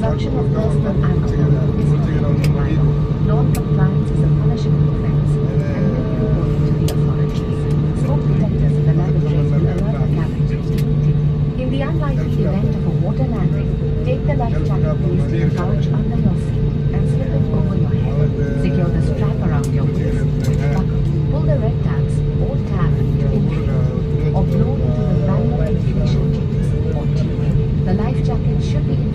Destruction of personal alcohol is prohibited by law. Non-compliance is a punishable offense and will be reported to the authorities. Smoke detectors in the laboratories will alert the cabin crew immediately. In the unlikely event of a water landing, take the life jacket placed in a pouch under your seat and slip it over your head. Secure the strap around your waist with a buckle. Pull the red tabs or tab to inflate or blow into the manual inflation cables or tube. The life jacket should be